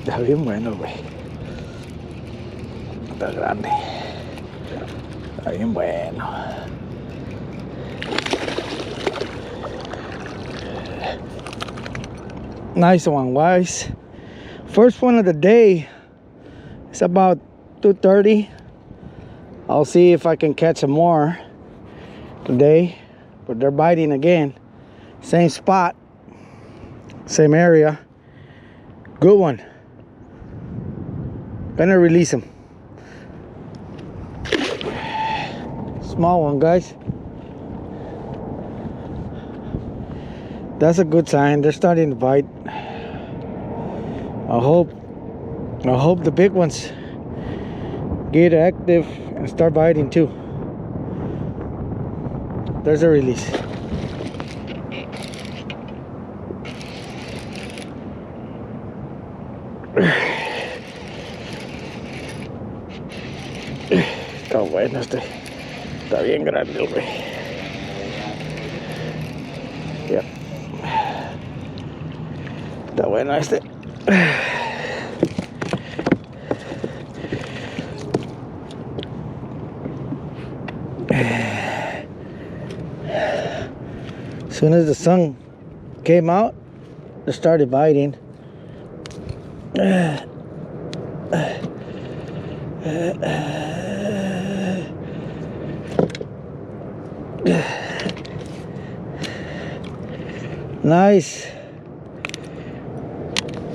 Está bien bueno, güey. Está grande. Está bien bueno. Nice one, guys. First one of the day. It's about 2:30. I'll see if I can catch some more today. But they're biting again. Same spot. Same area. Good one. Gonna release them. Small one, guys. That's a good sign. They're starting to bite. I hope the big ones get active and start biting too. There's a release. Está bueno este. Está bien grande, güey. Yep. Está bueno este. As soon as the sun came out, they started biting.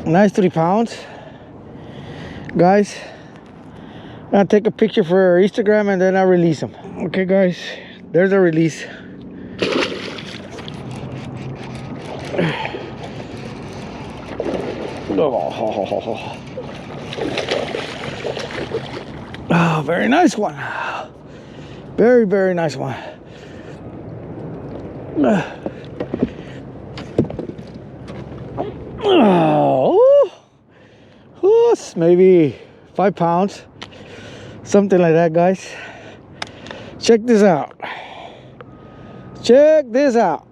Nice 3 pounds, guys. I'll take a picture for our Instagram and then I'll release them. Okay, guys, there's a release. Oh, very nice one. Very, very nice one. Maybe 5 pounds, something like that, guys. Check this out. Check this out.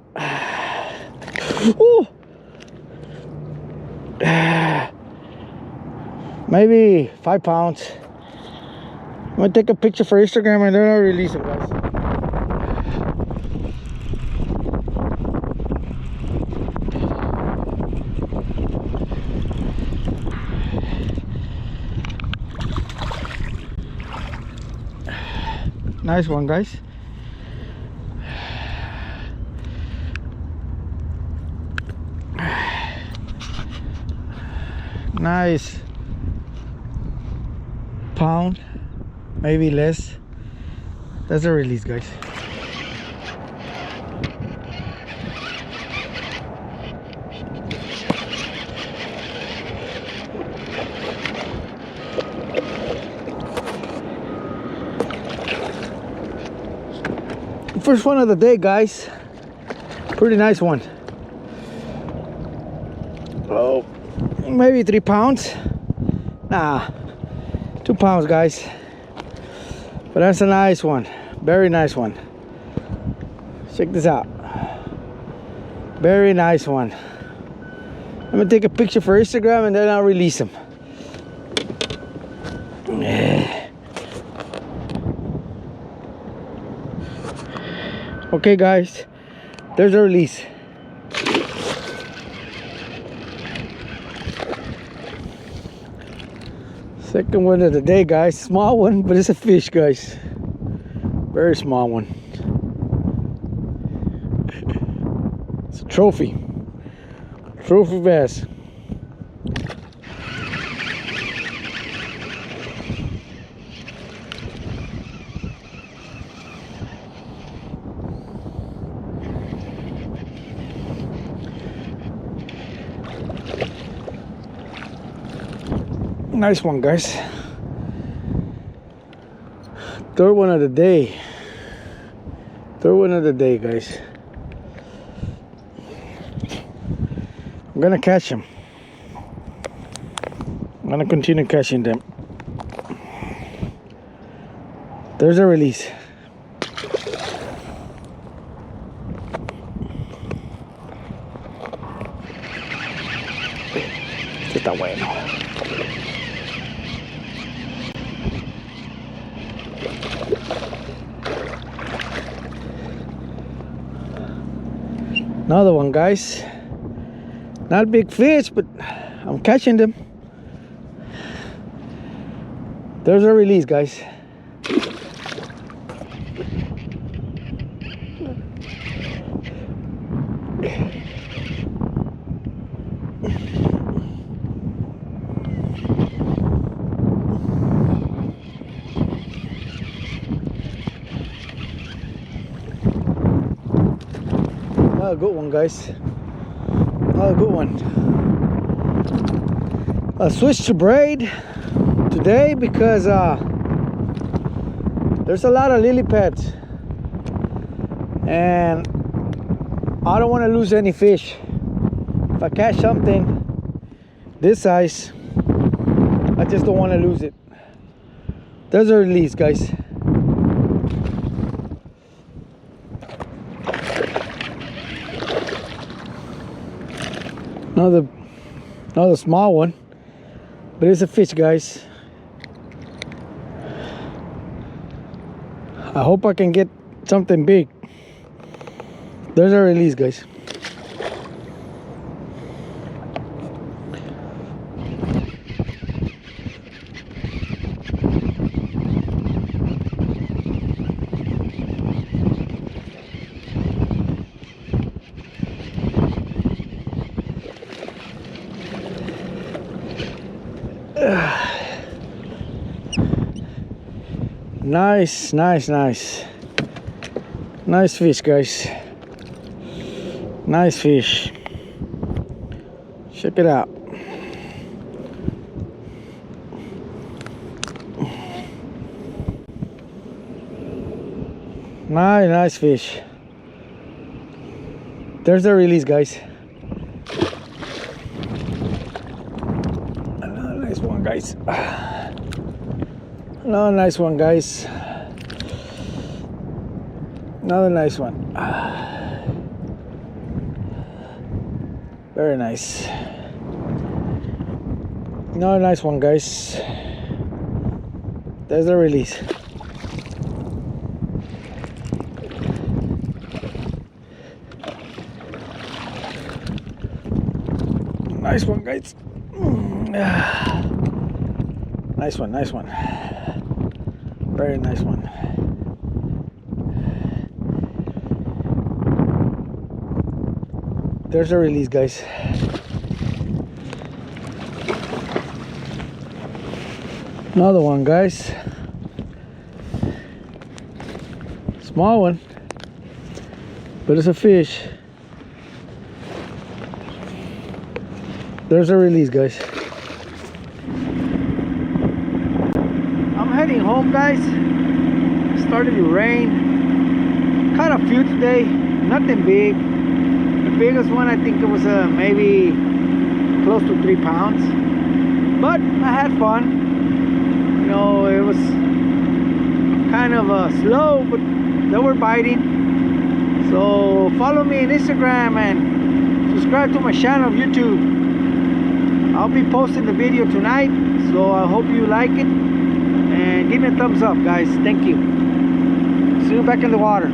Ooh. Maybe 5 pounds. I'm gonna take a picture for Instagram and then I'll release it, guys. Nice one, guys. Nice pound, maybe less. That's a release, guys. First one of the day, guys. Pretty nice one. Oh, maybe 3 pounds. Nah, 2 pounds, guys. But that's a nice one. Very nice one. Check this out. Very nice one. I'm gonna take a picture for Instagram and then I'll release them. Okay, guys, there's a release. Second one of the day, guys. Small one, but it's a fish, guys. Very small one. It's a trophy bass. Nice one, guys. Third one of the day. Third one of the day, guys. I'm gonna catch them. I'm gonna continue catching them. There's a release. Está bueno. Another one, guys. Not big fish, but I'm catching them. There's a release, guys. Another good one, guys. Another good one. I switched to braid today because there's a lot of lily pads and I don't want to lose any fish. If I catch something this size, I just don't want to lose it. There's a release, guys. Another small one, but it's a fish, guys. I hope I can get something big. There's a release, guys. Nice, nice, nice. Nice fish, guys. Nice fish. Check it out. Nice fish. There's the release, guys. Another nice one, guys. Another nice one, guys. Another nice one. Very nice. Another nice one, guys. There's the release. Nice one, guys. Nice one, nice one. Very nice one. There's a release, guys. Another one, guys. Small one, but it's a fish. There's a release, guys. I'm heading home, guys. Started to rain. Caught a few today, nothing big. The biggest one, I think it was maybe close to 3 pounds. But I had fun. You know, it was kind of slow, but they were biting. So follow me on Instagram and subscribe to my channel on YouTube. I'll be posting the video tonight, so I hope you like it. And give me a thumbs up, guys. Thank you. See you back in the water.